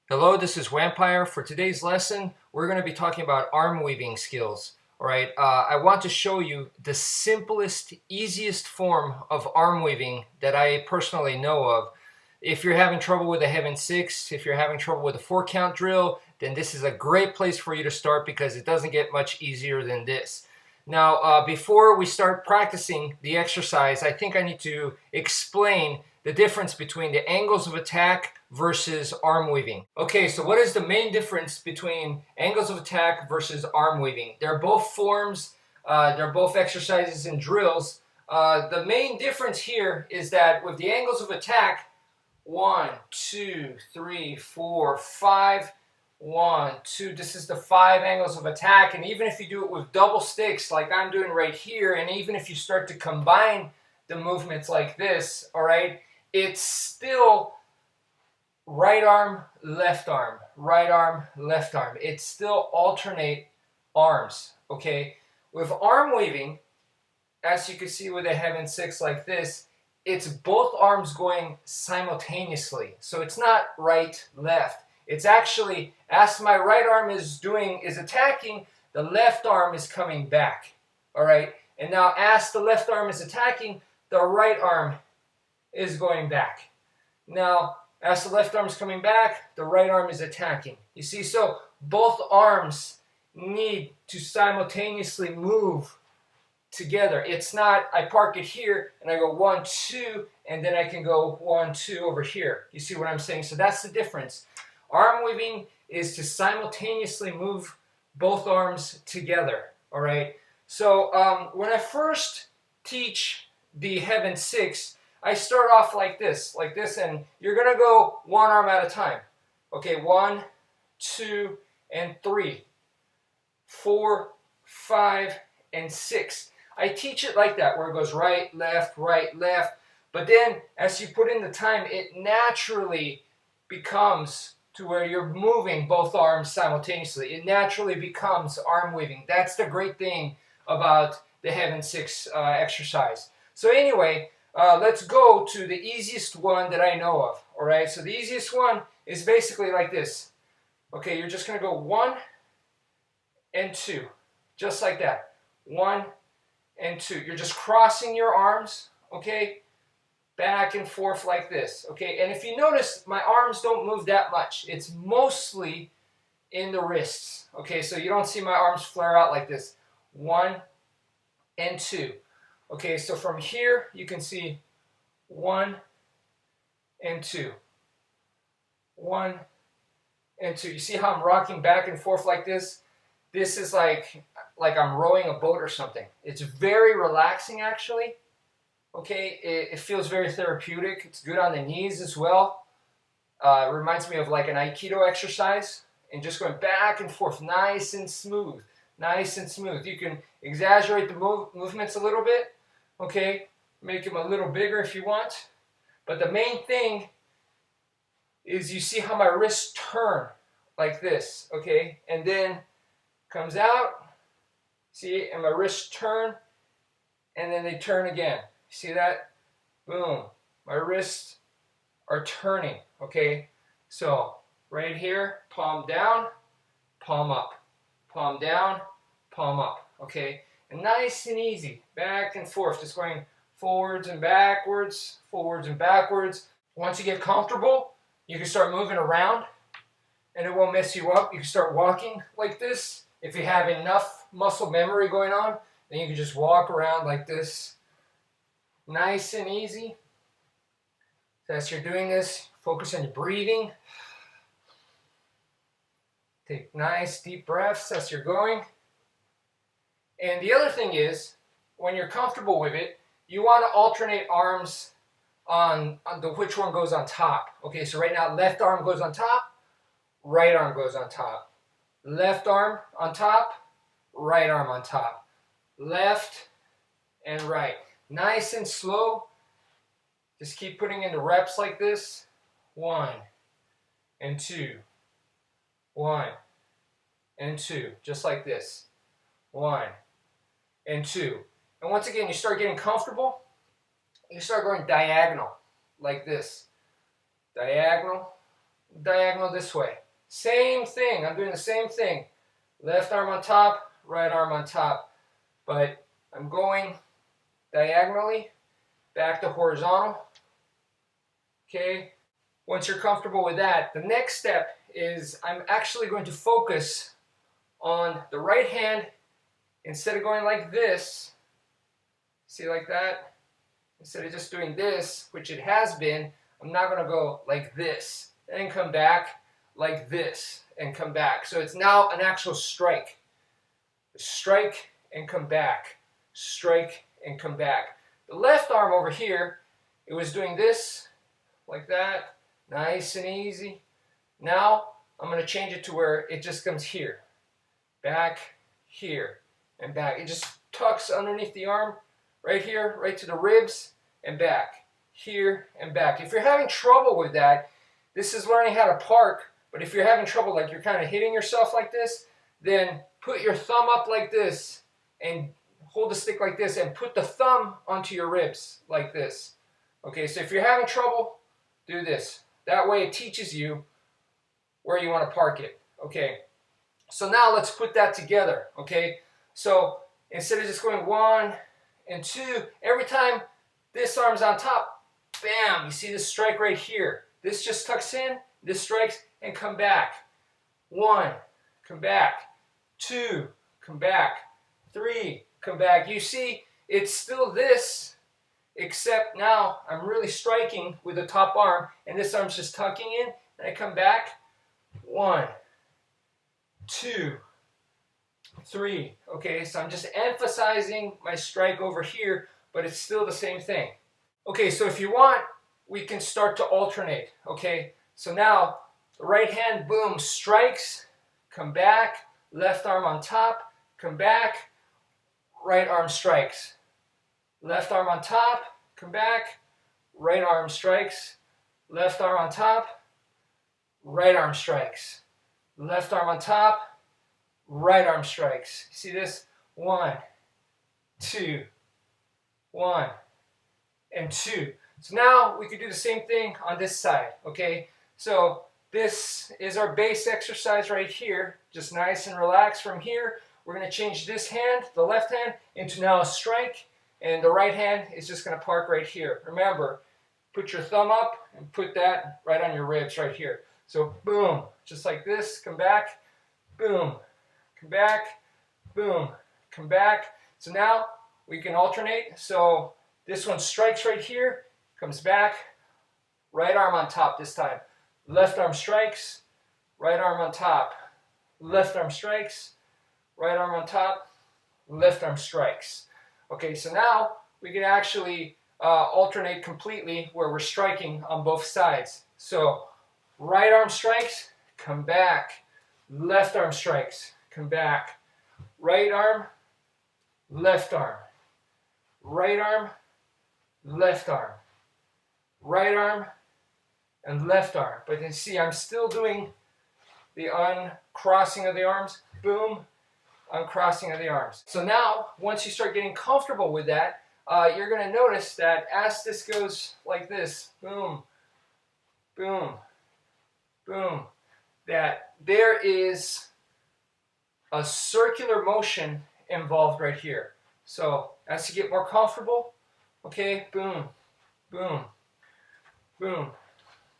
Hello, this is wmpyr. For today's lesson, we're going to be talking about arm weaving skills. All right, I want to show you the simplest, easiest form of arm weaving that I personally know of. If you're having trouble with a heaven 6, if you're having trouble with a 4-count drill, then this is a great place for you to start because it doesn't get much easier than this. Now, before we start practicing the exercise, I think I need to explain the difference between the angles of attack versus arm weaving. Okay, so what is the main difference between angles of attack versus arm weaving? They're both forms, they're both exercises and drills. The main difference here is that with the angles of attack, 1, 2, 3, 4, 5, 1, 2, this is the 5 angles of attack, and even if you do it with double sticks like I'm doing right here, and even if you start to combine the movements like this, all right, it's still right arm, left arm, right arm, left arm. It's still alternate arms, okay? With arm weaving, as you can see with a heaven 6 like this, it's both arms going simultaneously. So it's not right, left. It's actually, as my right arm is attacking, the left arm is coming back, all right? And now as the left arm is attacking, the right arm is going back. Now, as the left arm is coming back, the right arm is attacking. You see, so both arms need to simultaneously move together. It's not, I park it here and I go 1, 2, and then I can go 1, 2 over here. You see what I'm saying? So that's the difference. Arm weaving is to simultaneously move both arms together, all right? So when I first teach the heaven 6, I start off like this, and you're going to go one arm at a time. Okay, 1, 2, and 3, 4, 5, and 6. I teach it like that, where it goes right, left, but then as you put in the time, it naturally becomes to where you're moving both arms simultaneously. It naturally becomes arm weaving. That's the great thing about the heaven 6 exercise. So anyway, let's go to the easiest one that I know of, all right? So the easiest one is basically like this. Okay, you're just going to go 1 and 2, just like that. 1 and 2. You're just crossing your arms, okay, back and forth like this, okay? And if you notice, my arms don't move that much. It's mostly in the wrists, okay? So you don't see my arms flare out like this. 1 and 2. Okay, so from here, you can see 1 and 2. 1 and 2. You see how I'm rocking back and forth like this? This is like I'm rowing a boat or something. It's very relaxing, actually. Okay, it feels very therapeutic. It's good on the knees as well. It reminds me of like an Aikido exercise. And just going back and forth, nice and smooth. Nice and smooth. You can exaggerate the movements a little bit. Okay, make them a little bigger if you want. But the main thing is you see how my wrists turn like this, okay? And then comes out, see, and my wrists turn, and then they turn again. See that? Boom. My wrists are turning, okay? So right here, palm down, palm up. Palm down, palm up, okay? And nice and easy, back and forth, just going forwards and backwards, forwards and backwards. Once you get comfortable, you can start moving around and it won't mess you up. You can start walking like this. If you have enough muscle memory going on, then you can just walk around like this. Nice and easy. As you're doing this, focus on your breathing. Take nice deep breaths as you're going. And the other thing is, when you're comfortable with it, you want to alternate arms on which one goes on top. Okay, so right now, left arm goes on top, right arm goes on top. Left arm on top, right arm on top. Left and right. Nice and slow. Just keep putting in the reps like this. 1 and 2. 1 and 2, just like this. 1 and 2. And once again, you start getting comfortable, you start going diagonal, like this. Diagonal, diagonal this way. Same thing, I'm doing the same thing. Left arm on top, right arm on top. But I'm going diagonally, back to horizontal. Okay, once you're comfortable with that, the next step is I'm actually going to focus on the right hand. Instead of going like this, see, like that, instead of just doing this, which it has been, I'm now going to go like this and come back like this and come back. So it's now an actual strike. Strike and come back. Strike and come back. The left arm over here, it was doing this, like that, nice and easy. Now I'm going to change it to where it just comes here. Back, here, and back. It just tucks underneath the arm, right here, right to the ribs, and back. Here and back. If you're having trouble with that, this is learning how to park, but if you're having trouble, like you're kind of hitting yourself like this, then put your thumb up like this, and hold the stick like this, and put the thumb onto your ribs, like this. Okay, so if you're having trouble, do this. That way it teaches you where you want to park it. Okay, so now let's put that together. Okay, so instead of just going 1 and 2, every time this arm's on top, bam, you see this strike right here. This just tucks in, this strikes, and come back. 1, come back. 2, come back. 3, come back. You see, it's still this, except now I'm really striking with the top arm, and this arm's just tucking in, and I come back. 1, 2, 3. Okay, so I'm just emphasizing my strike over here, but it's still the same thing. Okay, so if you want, we can start to alternate. Okay, so now the right hand, boom, strikes, come back, left arm on top, come back, right arm strikes. Left arm on top, come back, right arm strikes, left arm on top, right arm strikes. Left arm on top, right arm strikes. See this? 1, 2, 1, and 2. So now we could do the same thing on this side, okay? So this is our base exercise right here. Just nice and relaxed from here. We're going to change this hand, the left hand, into now a strike, and the right hand is just going to park right here. Remember, put your thumb up and put that right on your ribs right here. So boom, just like this, come back, boom, come back, boom, come back. So now we can alternate. So this one strikes right here, comes back, right arm on top this time. Left arm strikes, right arm on top. Left arm strikes, right arm on top, left arm strikes. Okay, so now we can actually alternate completely where we're striking on both sides. So right arm strikes, come back. Left arm strikes, come back. Right arm, left arm. Right arm, left arm. Right arm, and left arm. But you see, I'm still doing the uncrossing of the arms. Boom, uncrossing of the arms. So now, once you start getting comfortable with that, you're going to notice that as this goes like this, boom, boom, boom, that there is a circular motion involved right here. So as you get more comfortable, okay, boom, boom, boom,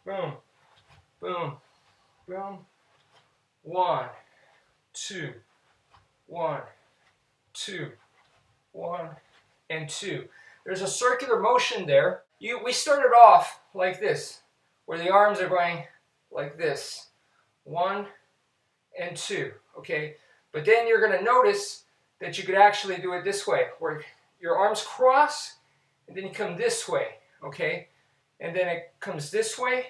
boom, boom, boom, 1, 2, 1, 2, 1, and 2. There's a circular motion there. We started off like this, where the arms are going like this, 1 and 2, okay? But then you're going to notice that you could actually do it this way, where your arms cross, and then you come this way, okay? And then it comes this way,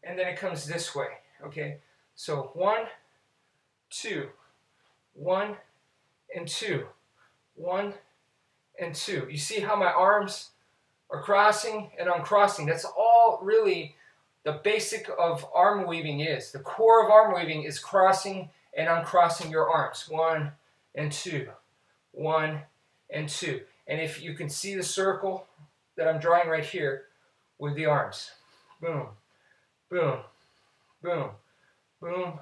and then it comes this way, okay? So 1, 2, 1, and 2, 1, and 2. You see how my arms are crossing and uncrossing? That's all really the basic of arm weaving is. The core of arm weaving is crossing and uncrossing your arms. 1 and 2, 1 and 2. And if you can see the circle that I'm drawing right here with the arms. Boom, boom, boom, boom,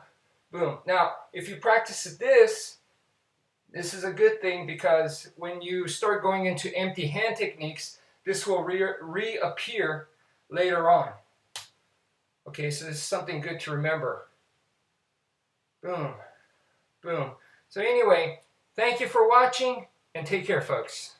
boom. Now, if you practice this is a good thing, because when you start going into empty hand techniques, this will reappear later on. Okay, so this is something good to remember. Boom, boom. So anyway, thank you for watching, and take care, folks.